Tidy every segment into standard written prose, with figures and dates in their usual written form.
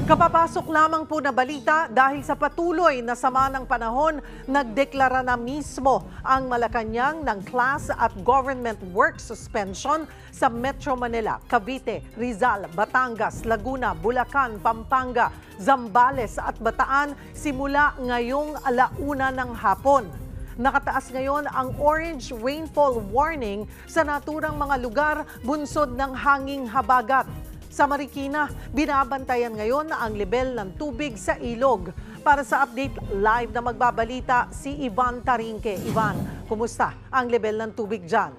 Kapapasok lamang po na balita dahil sa patuloy na sama ng panahon, nagdeklara na mismo ang Malacanang ng class at government work suspension sa Metro Manila, Cavite, Rizal, Batangas, Laguna, Bulacan, Pampanga, Zambales at Bataan simula ngayong 1:00 ng hapon. Nakataas ngayon ang orange rainfall warning sa naturang mga lugar bunsod ng hanging habagat. Sa Marikina, binabantayan ngayon ang lebel ng tubig sa ilog. Para sa update, live na magbabalita si Ivan Tarinque. Ivan, kumusta ang lebel ng tubig dyan?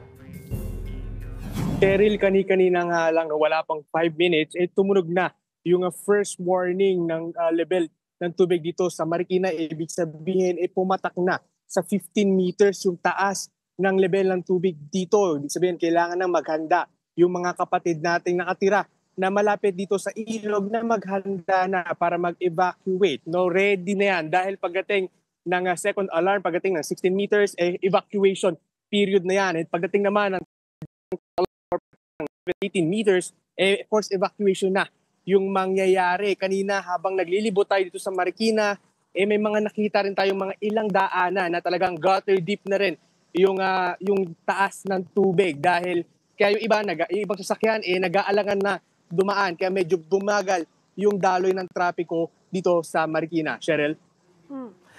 Cheryl, kani-kanina nga lang, wala pang 5 minutes, tumunog na yung first warning ng level ng tubig dito sa Marikina. Ibig sabihin, pumatak na sa 15 meters yung taas ng level ng tubig dito. Ibig sabihin, kailangan nang maghanda yung mga kapatid nating nakatira na malapit dito sa ilog na maghanda na para mag-evacuate. No, ready na yan dahil pagdating ng second alarm, pagdating ng 16 meters, evacuation period na yan. At pagdating naman ng 18 meters, forced evacuation na yung mangyayari. Kanina habang naglilibot tayo dito sa Marikina, may mga nakita rin tayong mga ilang daanan na talagang gutter deep na rin yung taas ng tubig dahil kaya yung ibang sasakyan nag-aalangan na dumaan kaya medyo bumagal yung daloy ng trapiko dito sa Marikina. Cheryl?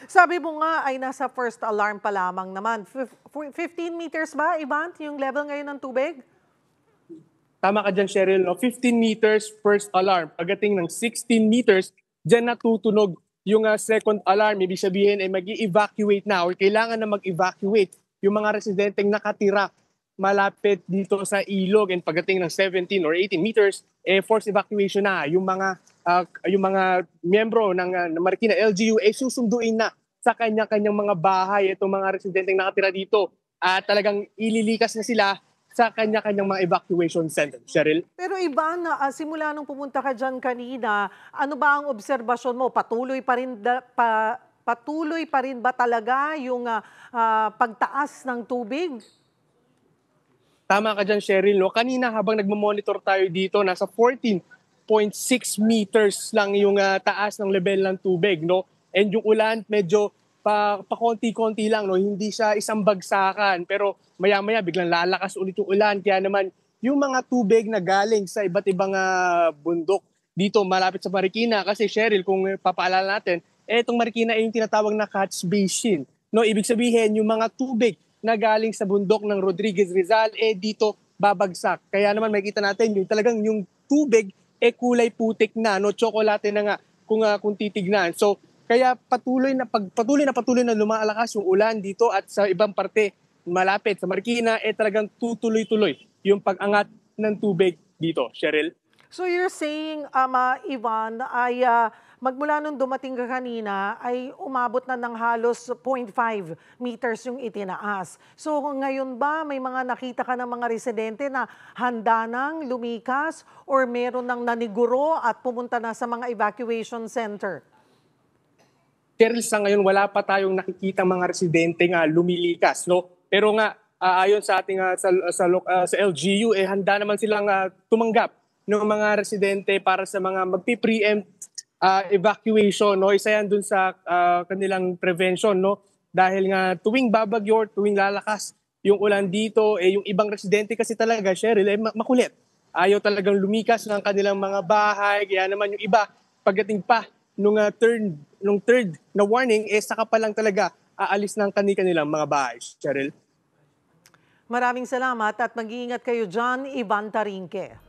Sabi mo nga ay nasa first alarm pa lamang naman. 15 meters ba, Ivan, yung level ngayon ng tubig? Tama ka dyan, Cheryl. No? 15 meters first alarm. Pagdating ng 16 meters, dyan natutunog yung second alarm. Ibig sabihin ay mag-evacuate na or kailangan na mag-evacuate yung mga residenteng nakatira malapit dito sa ilog, and pagdating ng 17 or 18 meters, forced evacuation na. Yung mga miyembro ng Marikina LGU susunduin na sa kanya-kanyang mga bahay itong mga residenteng nakatira dito at talagang ililikas na sila sa kanya-kanyang mga evacuation center. Cheryl? Pero Ivan, simula nung pumunta ka dyan kanina, ano ba ang obserbasyon mo? Patuloy pa rin ba talaga yung pagtaas ng tubig? Tama ka dyan, Cheryl. No? Kanina habang nagmamonitor tayo dito, nasa 14.6 meters lang yung taas ng level ng tubig. No? And yung ulan medyo pakonti-konti lang. No? Hindi siya isang bagsakan. Pero maya-maya biglang lalakas ulit yung ulan. Kaya naman yung mga tubig na galing sa iba't ibang bundok dito malapit sa Marikina. Kasi Cheryl, kung papaalala natin, itong Marikina ay yung tinatawag na catch basin. No? Ibig sabihin, yung mga tubig na galing sa bundok ng Rodriguez Rizal, dito babagsak. Kaya naman makikita natin yung talagang yung tubig kulay putik na, no, tsokolate na nga kung titignan. So kaya patuloy na lumalakas yung ulan dito at sa ibang parte malapit sa Marikina talagang tutuloy-tuloy yung pag-angat ng tubig dito. Cheryl? So you're saying, Ivan, ay magmula nung dumating ka kanina ay umabot na ng halos 0.5 meters yung itinaas. So ngayon ba may mga nakita ka ng mga residente na handa nang lumikas or meron nang naniguro at pumunta na sa mga evacuation center? Cheryl, sa ngayon wala pa tayong nakikita mga residente nga lumilikas, no? Pero nga ayon sa ating sa LGU handa naman silang tumanggap ng mga residente para sa mga magpi-preempt evacuation. No? Isa yan dun sa kanilang prevention, no? Dahil nga tuwing babagyo, tuwing lalakas yung ulan dito, yung ibang residente kasi talaga, Cheryl, makulit. Ayaw talagang lumikas ng kanilang mga bahay. Kaya naman yung iba, pagdating pa nung third na warning, saka pa lang talaga aalis ng kanilang mga bahay. Cheryl? Maraming salamat at mag-iingat kayo dyan, Ivan Tarinque.